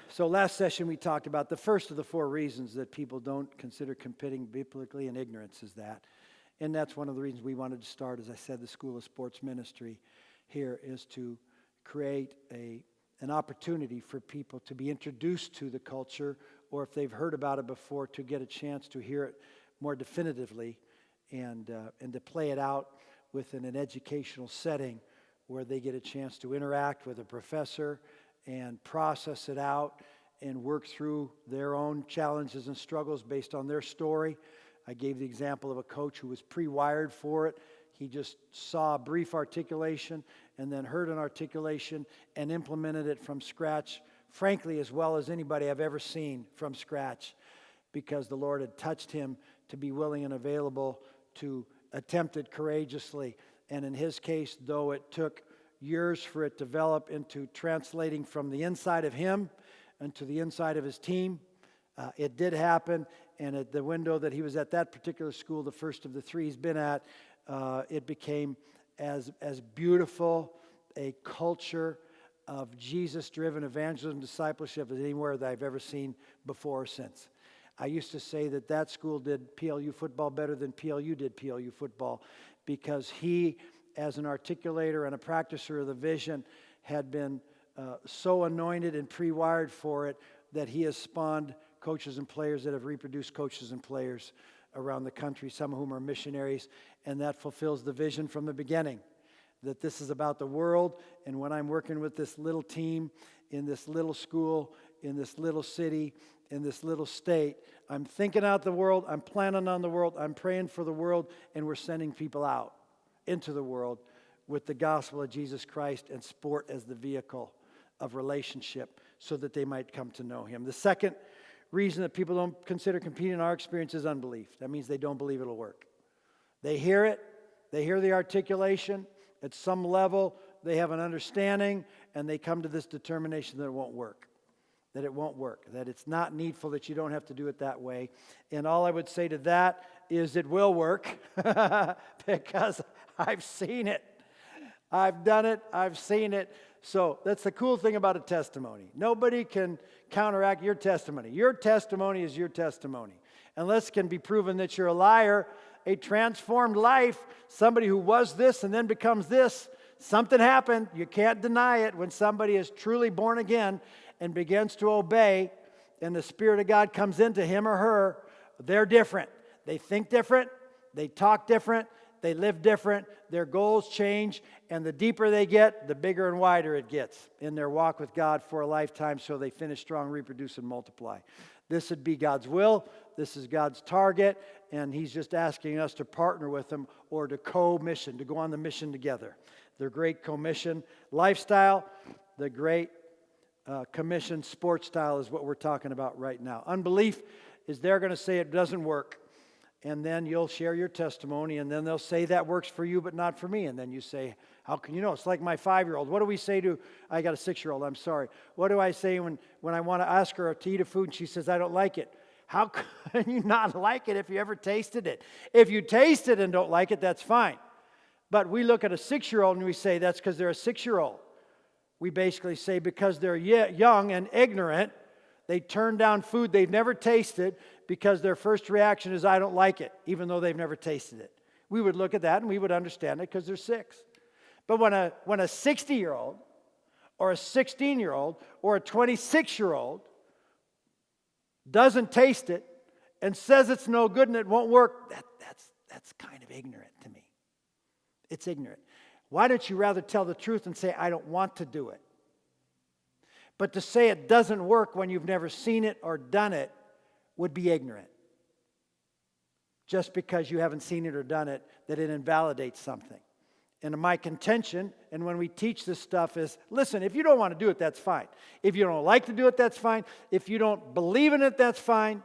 So last session we talked about the first of the four reasons that people don't consider competing biblically, and ignorance is that. And that's one of the reasons we wanted to start, as I said, the School of Sports Ministry here, is to create an opportunity for people to be introduced to the culture, or if they've heard about it before, to get a chance to hear it more definitively and to play it out within an educational setting where they get a chance to interact with a professor and process it out and work through their own challenges and struggles based on their story. I gave the example of a coach who was pre-wired for it. He just saw a brief articulation and then heard an articulation and implemented it from scratch, frankly, as well as anybody I've ever seen from scratch, because the Lord had touched him to be willing and available to attempt it courageously. And in his case, though it took years for it to develop into translating from the inside of him into the inside of his team, it did happen. And at the window that he was at that particular school, the first of the three he's been at, it became as beautiful a culture of Jesus-driven evangelism, discipleship as anywhere that I've ever seen before or since. I used to say that school did PLU football better than PLU did PLU football, because he, as an articulator and a practicer of the vision, had been so anointed and pre-wired for it that he has spawned coaches and players that have reproduced coaches and players around the country, some of whom are missionaries, and that fulfills the vision from the beginning, that this is about the world. And when I'm working with this little team in this little school, in this little city, in this little state, I'm thinking out the world, I'm planning on the world, I'm praying for the world, and we're sending people out into the world with the gospel of Jesus Christ and sport as the vehicle of relationship so that they might come to know him. The second reason that people don't consider competing in our experience is unbelief. That means they don't believe it'll work. They hear it, they hear the articulation, at some level they have an understanding, and they come to this determination that it won't work. That it won't work, that it's not needful, that you don't have to do it that way. And all I would say to that is it will work because I've seen it. I've done it. I've seen it. So that's the cool thing about a testimony. Nobody can counteract your testimony. Your testimony is your testimony. Unless it can be proven that you're a liar, a transformed life, somebody who was this and then becomes this, something happened. You can't deny it. When somebody is truly born again and begins to obey, and the Spirit of God comes into him or her, they're different. They think different, they talk different, they live different, their goals change, and the deeper they get, the bigger and wider it gets in their walk with God for a lifetime, so they finish strong, reproduce, and multiply. This would be God's will, this is God's target, and he's just asking us to partner with him or to co-mission, to go on the mission together. The great commission lifestyle, the great commission sports style is what we're talking about right now. Unbelief is they're going to say it doesn't work. And then you'll share your testimony, and then they'll say that works for you but not for me. And then you say, how can you know? It's like my 5-year-old. What do we say to, I got a 6-year-old, I'm sorry. What do I say when I want to ask her to eat a food and she says, I don't like it? How can you not like it if you ever tasted it? If you taste it and don't like it, that's fine. But we look at a 6-year-old and we say that's because they're a 6-year-old. We basically say because they're young and ignorant, they turn down food they've never tasted because their first reaction is, I don't like it, even though they've never tasted it. We would look at that and we would understand it because they're 6. But when a 60-year-old or a 16-year-old or a 26-year-old doesn't taste it and says it's no good and it won't work, that's kind of ignorant to me. It's ignorant. Why don't you rather tell the truth and say, I don't want to do it? But to say it doesn't work when you've never seen it or done it would be ignorant. Just because you haven't seen it or done it, that it invalidates something. And my contention, and when we teach this stuff is, listen, if you don't want to do it, that's fine. If you don't like to do it, that's fine. If you don't believe in it, that's fine.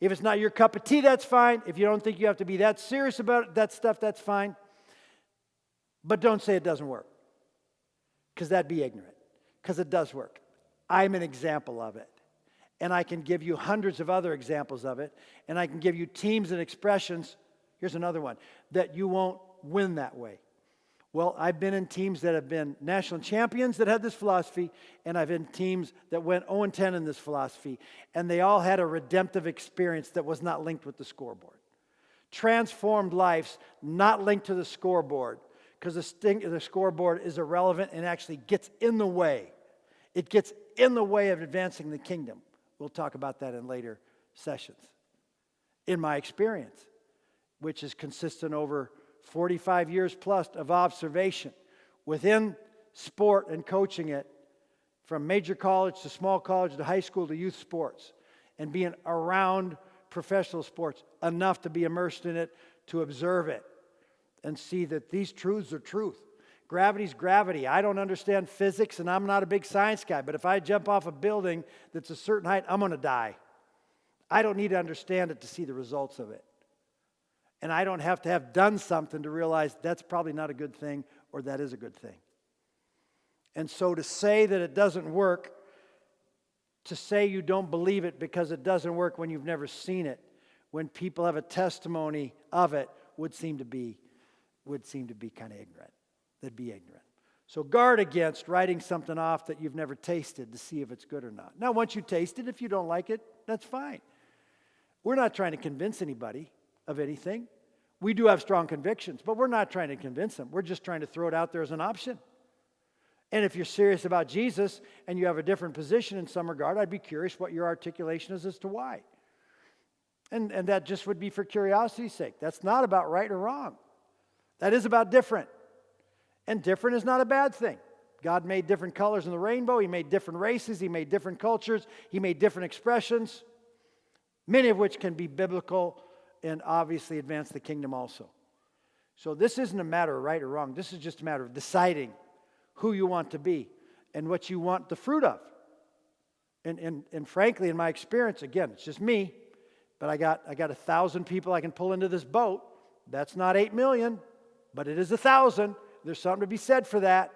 If it's not your cup of tea, that's fine. If you don't think you have to be that serious about it, that stuff, that's fine. But don't say it doesn't work, because that'd be ignorant, because it does work. I'm an example of it, and I can give you hundreds of other examples of it, and I can give you teams and expressions. Here's another one, that you won't win that way. Well, I've been in teams that have been national champions that had this philosophy, and I've been teams that went 0-10 in this philosophy, and they all had a redemptive experience that was not linked with the scoreboard. Transformed lives not linked to the scoreboard, because the scoreboard is irrelevant and actually gets in the way. It gets in the way of advancing the kingdom. We'll talk about that in later sessions. In my experience, which is consistent over 45 years plus of observation within sport and coaching it, from major college to small college to high school to youth sports, and being around professional sports enough to be immersed in it, to observe it and see that these truths are truth. Gravity's gravity. I don't understand physics and I'm not a big science guy, but if I jump off a building that's a certain height, I'm going to die. I don't need to understand it to see the results of it. And I don't have to have done something to realize that's probably not a good thing or that is a good thing. And so to say that it doesn't work, to say you don't believe it because it doesn't work when you've never seen it, when people have a testimony of it, would seem to be kind of ignorant. They'd be ignorant. So guard against writing something off that you've never tasted to see if it's good or not. Now, once you taste it, if you don't like it, that's fine. We're not trying to convince anybody of anything. We do have strong convictions, but we're not trying to convince them. We're just trying to throw it out there as an option. And if you're serious about Jesus and you have a different position in some regard, I'd be curious what your articulation is as to why. And that just would be for curiosity's sake. That's not about right or wrong. That is about different. And different is not a bad thing. God made different colors in the rainbow. He made different races. He made different cultures. He made different expressions, many of which can be biblical and obviously advance the kingdom also. So this isn't a matter of right or wrong. This is just a matter of deciding who you want to be and what you want the fruit of. And frankly, in my experience, again, it's just me, but I got 1,000 people I can pull into this boat. That's not 8 million, but it is 1,000. There's something to be said for that.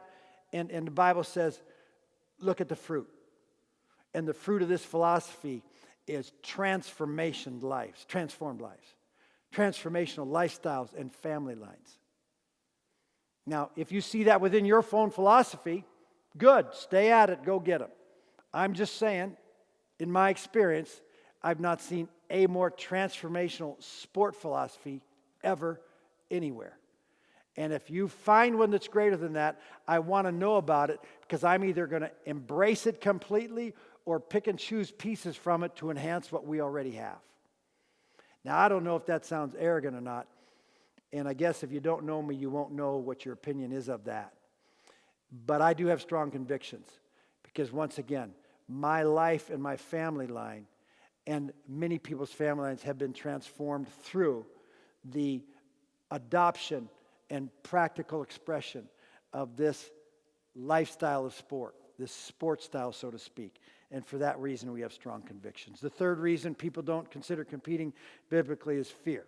And the Bible says, look at the fruit. And the fruit of this philosophy is transformed lives, transformational lifestyles and family lines. Now, if you see that within your phone philosophy, good, stay at it, go get them. I'm just saying, in my experience, I've not seen a more transformational sport philosophy ever anywhere. And if you find one that's greater than that, I want to know about it, because I'm either going to embrace it completely or pick and choose pieces from it to enhance what we already have. Now, I don't know if that sounds arrogant or not, and I guess if you don't know me, you won't know what your opinion is of that. But I do have strong convictions, because once again, my life and my family line and many people's family lines have been transformed through the adoption and practical expression of this lifestyle of sport, this sports style, so to speak. And for that reason, we have strong convictions. The third reason people don't consider competing biblically is fear.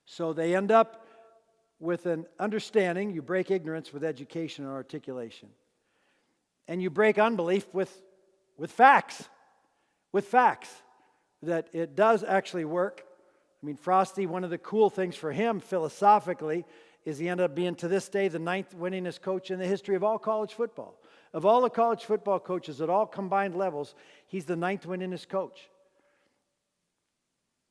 So they end up with an understanding. You break ignorance with education and articulation. And you break unbelief with facts. With facts. That it does actually work. I mean, Frosty, one of the cool things for him philosophically is he ended up being, to this day, the 9th winningest coach in the history of all college football. Of all the college football coaches at all combined levels, he's the 9th winningest coach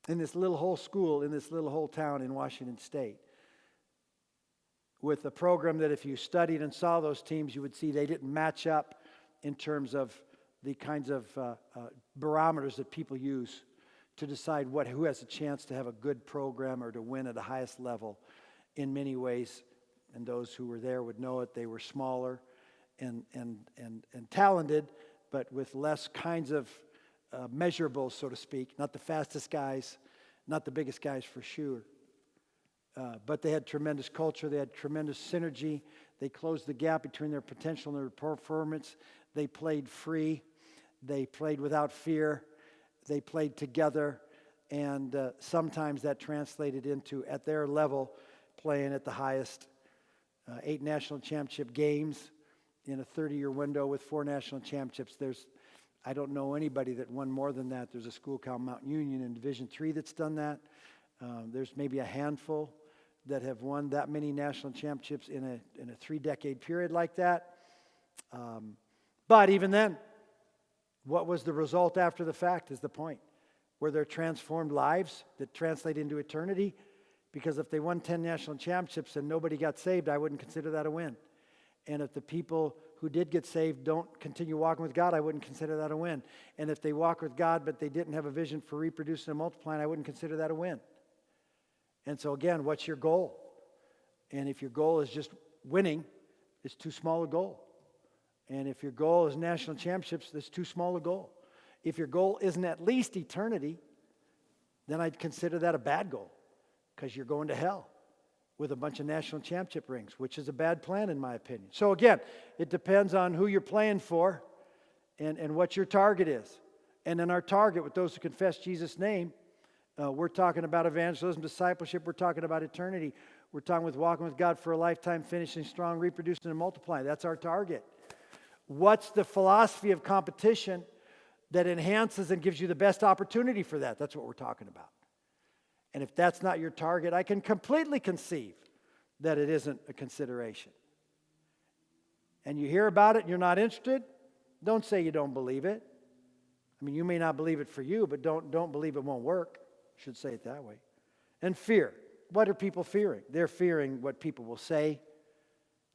in this little whole school, in this little whole town in Washington State. With a program that if you studied and saw those teams, you would see they didn't match up in terms of the kinds of barometers that people use to decide who has a chance to have a good program or to win at the highest level. In many ways, and those who were there would know it, they were smaller and talented, but with less kinds of measurables, so to speak. Not the fastest guys, not the biggest guys for sure. But they had tremendous culture. They had tremendous synergy. They closed the gap between their potential and their performance. They played free. They played without fear. They played together. And sometimes that translated into, at their level, playing at the highest, 8 national championship games in a 30-year window with 4 national championships. I don't know anybody that won more than that. There's a school called Mount Union in Division III that's done that. There's maybe a handful. that have won that many national championships in a 3-decade period like that. But even then, what was the result after the fact is the point. Were there transformed lives that translate into eternity? Because if they won 10 national championships and nobody got saved, I wouldn't consider that a win. And if the people who did get saved don't continue walking with God, I wouldn't consider that a win. And if they walk with God but they didn't have a vision for reproducing and multiplying, I wouldn't consider that a win. And so again, what's your goal? And if your goal is just winning, it's too small a goal. And if your goal is national championships, that's too small a goal. If your goal isn't at least eternity, then I'd consider that a bad goal because you're going to hell with a bunch of national championship rings, which is a bad plan in my opinion. So again, it depends on who you're playing for and what your target is. And in our target with those who confess Jesus' name, we're talking about evangelism, discipleship, we're talking about eternity. We're talking with walking with God for a lifetime, finishing strong, reproducing, and multiplying. That's our target. What's the philosophy of competition that enhances and gives you the best opportunity for that? That's what we're talking about. And if that's not your target, I can completely conceive that it isn't a consideration. And you hear about it and you're not interested, don't say you don't believe it. I mean, you may not believe it for you, but don't believe it won't work. I should say it that way. And fear. What are people fearing? They're fearing what people will say.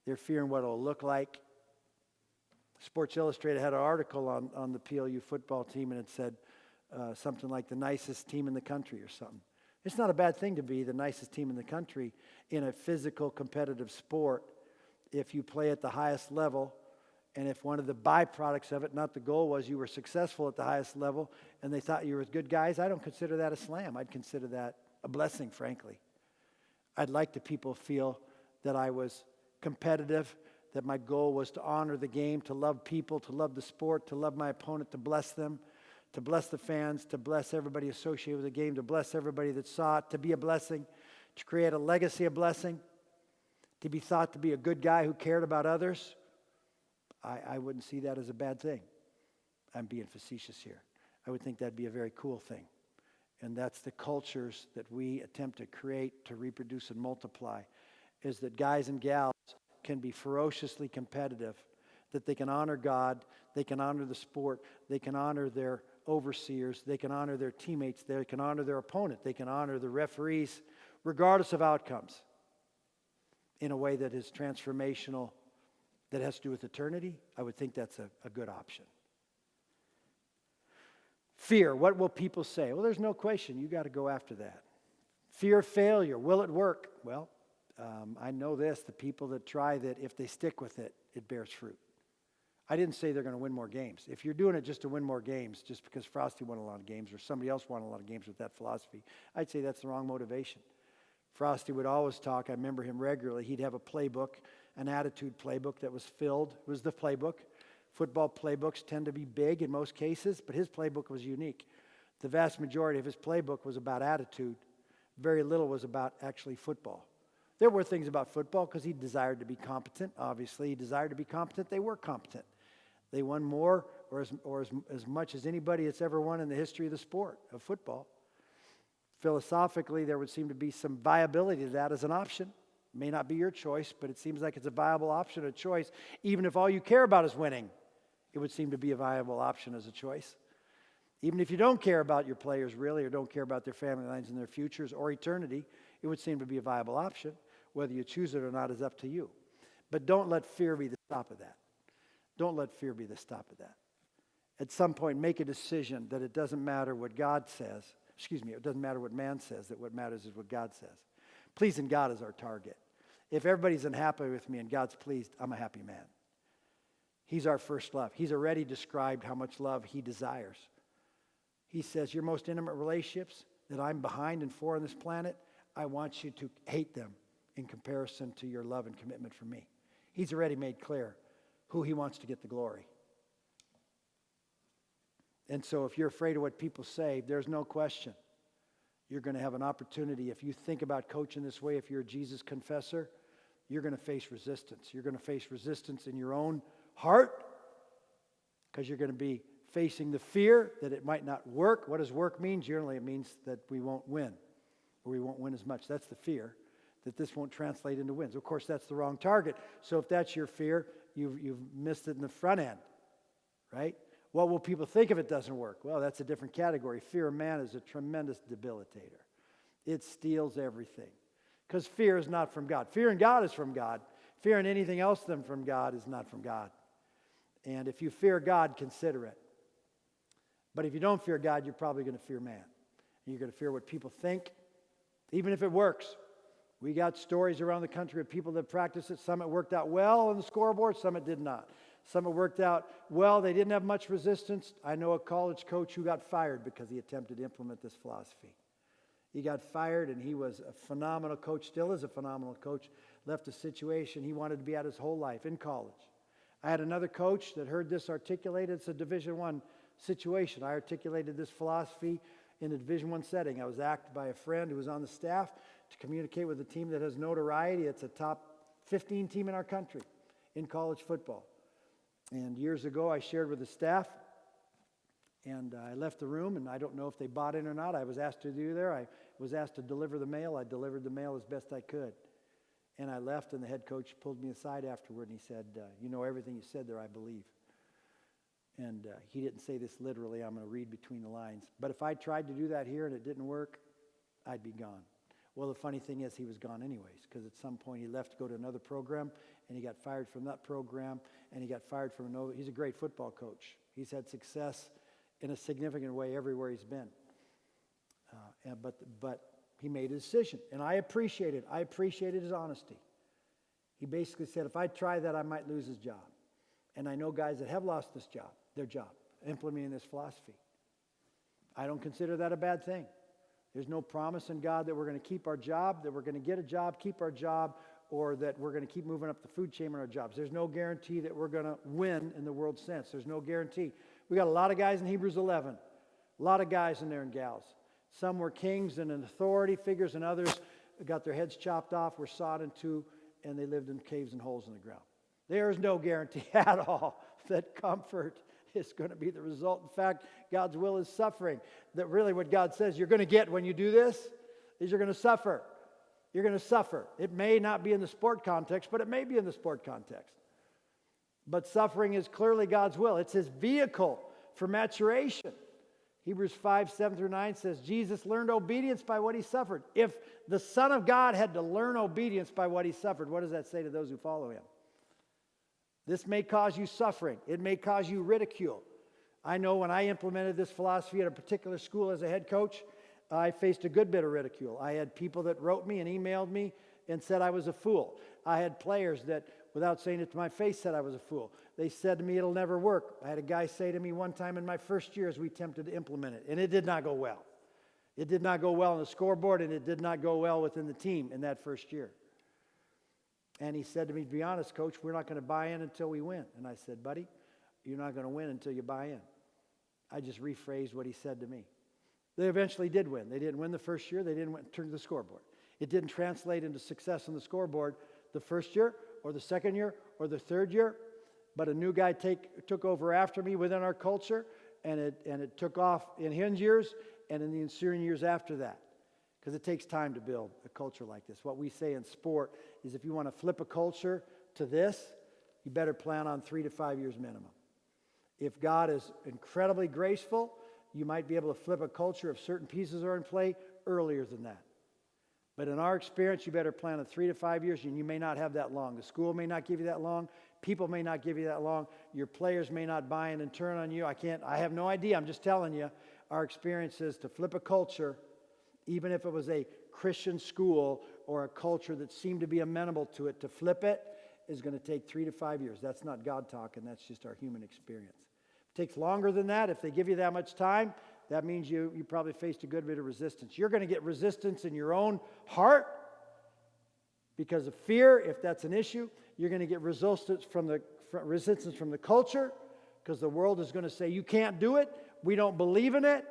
They're fearing what it'll look like. Sports Illustrated had an article on the PLU football team, and it said something like the nicest team in the country or something. It's not a bad thing to be the nicest team in the country in a physical competitive sport if you play at the highest level, and if one of the byproducts of it, not the goal, was you were successful at the highest level and they thought you were good guys. I don't consider that a slam. I'd consider that a blessing, frankly. I'd like the people feel that I was competitive, that my goal was to honor the game, to love people, to love the sport, to love my opponent, to bless them, to bless the fans, to bless everybody associated with the game, to bless everybody that saw it, to be a blessing, to create a legacy of blessing, to be thought to be a good guy who cared about others. I wouldn't see that as a bad thing. I'm being facetious here. I would think that'd be a very cool thing. And that's the cultures that we attempt to create, to reproduce and multiply, is that guys and gals can be ferociously competitive, that they can honor God, they can honor the sport, they can honor their overseers, they can honor their teammates, they can honor their opponent, they can honor the referees, regardless of outcomes, in a way that is transformational, that has to do with eternity. I would think that's a good option. Fear, what will people say? Well, there's no question, you got to go after that. Fear of failure, will it work? Well, I know this, the people that try that, if they stick with it, it bears fruit. I didn't say they're going to win more games. If you're doing it just to win more games, just because Frosty won a lot of games or somebody else won a lot of games with that philosophy, I'd say that's the wrong motivation. Frosty would always talk, I remember him regularly, he'd have a playbook, an attitude playbook that was filled. It was the playbook. Football playbooks tend to be big in most cases, but his playbook was unique. The vast majority of his playbook was about attitude. Very little was about actually football. There were things about football because he desired to be competent. Obviously, he desired to be competent. They were competent. They won more or as much as anybody that's ever won in the history of the sport of football. Philosophically, there would seem to be some viability to that as an option. It may not be your choice, but it seems like it's a viable option, a choice. Even if all you care about is winning, it would seem to be a viable option as a choice. Even if you don't care about your players really, or don't care about their family lines and their futures or eternity, it would seem to be a viable option. Whether you choose it or not is up to you. But don't let fear be the stop of that. Don't let fear be the stop of that. At some point, make a decision that it doesn't matter what God says. It doesn't matter what man says, that what matters is what God says. Pleasing God is our target. If everybody's unhappy with me and God's pleased, I'm a happy man. He's our first love. He's already described how much love he desires. He says, your most intimate relationships that I'm behind and for on this planet, I want you to hate them in comparison to your love and commitment for me. He's already made clear who he wants to get the glory. And so if you're afraid of what people say, there's no question you're going to have an opportunity. If you think about coaching this way, if you're a Jesus confessor, you're going to face resistance. You're going to face resistance in your own heart because you're going to be facing the fear that it might not work. What does work mean? Generally, it means that we won't win or we won't win as much. That's the fear. that this won't translate into wins. Of course, that's the wrong target. So if that's your fear, you've missed it in the front end, right? What will people think if it doesn't work? Well, that's a different category. Fear of man is a tremendous debilitator. It steals everything. Because fear is not from God. Fear in God is from God. Fear in anything else than from God is not from God. And if you fear God, consider it. But if you don't fear God, you're probably going to fear man. You're going to fear what people think, even if it works. We got stories around the country of people that practiced it. Some it worked out well on the scoreboard, some it did not. Some it worked out well, they didn't have much resistance. I know a college coach who got fired because he attempted to implement this philosophy. He got fired, and he was a phenomenal coach, still is a phenomenal coach, left a situation he wanted to be at his whole life in college. I had another coach that heard this articulated. It's a Division I situation. I articulated this philosophy in a Division I setting. I was asked by a friend who was on the staff to communicate with a team that has notoriety. It's a top 15 team in our country in college football. And years ago, I shared with the staff, and I left the room, and I don't know if they bought in or not. I was asked to do there. I was asked to deliver the mail. I delivered the mail as best I could. And I left, and the head coach pulled me aside afterward, and he said, you know, everything you said there, I believe. And he didn't say this literally. I'm going to read between the lines. But if I tried to do that here and it didn't work, I'd be gone. Well, the funny thing is he was gone anyways, because at some point he left to go to another program, and he got fired from that program, and he got fired from another. He's a great football coach. He's had success in a significant way everywhere he's been. But he made a decision, and I appreciated his honesty. He basically said, if I try that, I might lose his job. And I know guys that have lost their job, implementing this philosophy. I don't consider that a bad thing. There's no promise in God that we're going to keep our job, that we're going to get a job, keep our job, or that we're going to keep moving up the food chain in our jobs. There's no guarantee that we're going to win in the world sense. There's no guarantee. We got a lot of guys in Hebrews 11, a lot of guys in there and gals. Some were kings and authority figures, and others got their heads chopped off, were sawed in two, and they lived in caves and holes in the ground. There is no guarantee at all that comfort is going to be the result. In fact, God's will is suffering. That really what God says you're going to get when you do this is you're going to suffer. You're going to suffer. It may not be in the sport context, but it may be in the sport context. But suffering is clearly God's will. It's his vehicle for maturation. Hebrews 5:7-9 says, Jesus learned obedience by what he suffered. If the Son of God had to learn obedience by what he suffered, what does that say to those who follow him? This may cause you suffering. It may cause you ridicule. I know when I implemented this philosophy at a particular school as a head coach, I faced a good bit of ridicule. I had people that wrote me and emailed me and said I was a fool. I had players that, without saying it to my face, said I was a fool. They said to me, it'll never work. I had a guy say to me one time in my first year as we attempted to implement it, and it did not go well. It did not go well on the scoreboard, and it did not go well within the team in that first year. And he said to me, to be honest, Coach, we're not going to buy in until we win. And I said, buddy, you're not going to win until you buy in. I just rephrased what he said to me. They eventually did win. They didn't win the first year. They didn't turn the scoreboard. It didn't translate into success on the scoreboard the first year or the second year or the third year. But a new guy took over after me within our culture, and it took off in his years and in the ensuing years after that. Because it takes time to build a culture like this. What we say in sport is if you want to flip a culture to this, you better plan on 3 to 5 years minimum. If God is incredibly graceful, you might be able to flip a culture if certain pieces are in play earlier than that. But in our experience, you better plan on 3 to 5 years, and you may not have that long. The school may not give you that long. People may not give you that long. Your players may not buy in and turn on you. I have no idea. I'm just telling you. Our experience is to flip a culture, even if it was a Christian school or a culture that seemed to be amenable to it, to flip it is going to take 3 to 5 years. That's not God talking. That's just our human experience. If it takes longer than that, if they give you that much time, that means you probably faced a good bit of resistance. You're going to get resistance in your own heart because of fear, if that's an issue. You're going to get resistance from the culture because the world is going to say, you can't do it. We don't believe in it.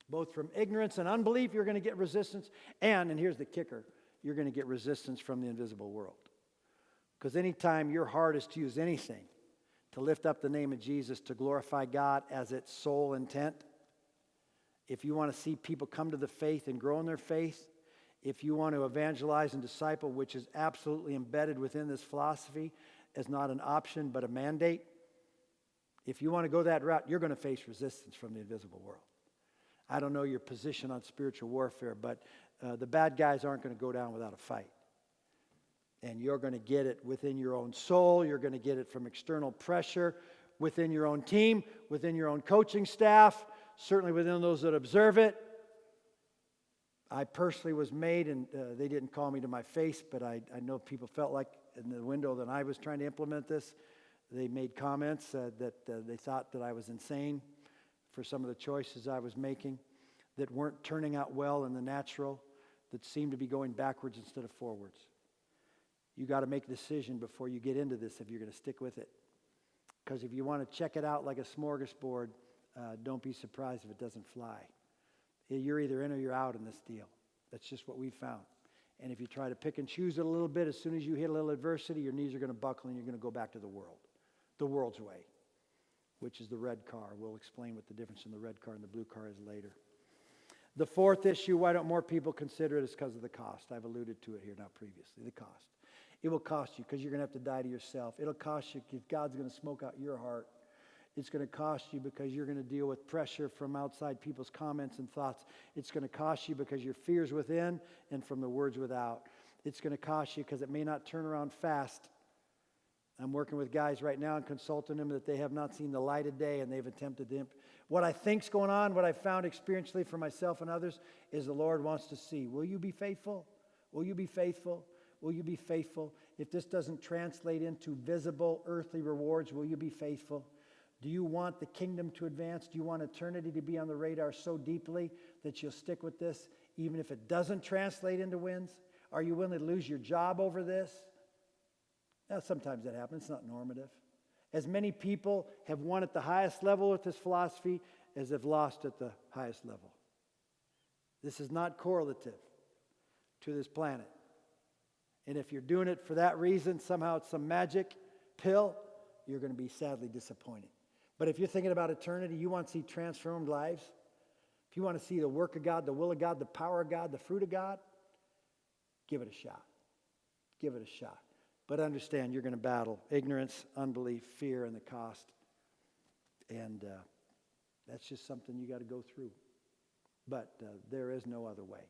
Both from ignorance and unbelief, you're going to get resistance. And here's the kicker, you're going to get resistance from the invisible world. Because anytime your heart is to use anything to lift up the name of Jesus, to glorify God as its sole intent, if you want to see people come to the faith and grow in their faith, If you want to evangelize and disciple, which is absolutely embedded within this philosophy as not an option but a mandate, if you want to go that route, you're going to face resistance from the invisible world. I don't know your position on spiritual warfare, but the bad guys aren't going to go down without a fight. And you're going to get it within your own soul. You're going to get it from external pressure within your own team, within your own coaching staff, certainly within those that observe it. I personally was made, and they didn't call me to my face, but I know people felt like in the window that I was trying to implement this. They made comments that they thought that I was insane for some of the choices I was making that weren't turning out well in the natural, that seemed to be going backwards instead of forwards. You got to make a decision before you get into this if you're going to stick with it. Because if you want to check it out like a smorgasbord, don't be surprised if it doesn't fly. You're either in or you're out in this deal. That's just what we've found. And if you try to pick and choose it a little bit, as soon as you hit a little adversity, your knees are going to buckle and you're going to go back to the world's way, which is the red car. We'll explain what the difference in the red car and the blue car is later. The fourth issue, why don't more people consider it, is because of the cost. I've alluded to it here now previously, the cost. It will cost you because you're going to have to die to yourself. It'll cost you because God's going to smoke out your heart. It's going to cost you because you're going to deal with pressure from outside people's comments and thoughts. It's going to cost you because your fear's within and from the words without. It's going to cost you because it may not turn around fast. I'm working with guys right now and consulting them that they have not seen the light of day and they've attempted to. What I think's going on, what I've found experientially for myself and others, is the Lord wants to see, will you be faithful? Will you be faithful? Will you be faithful? If this doesn't translate into visible earthly rewards, will you be faithful? Do you want the kingdom to advance? Do you want eternity to be on the radar so deeply that you'll stick with this even if it doesn't translate into wins? Are you willing to lose your job over this? Now, sometimes that happens. It's not normative. As many people have won at the highest level with this philosophy as have lost at the highest level. This is not correlative to this planet. And if you're doing it for that reason, somehow it's some magic pill, you're going to be sadly disappointed. But if you're thinking about eternity, you want to see transformed lives, if you want to see the work of God, the will of God, the power of God, the fruit of God, give it a shot. Give it a shot. But understand you're going to battle ignorance, unbelief, fear, and the cost. And that's just something you got to go through. But there is no other way.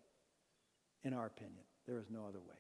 In our opinion, there is no other way.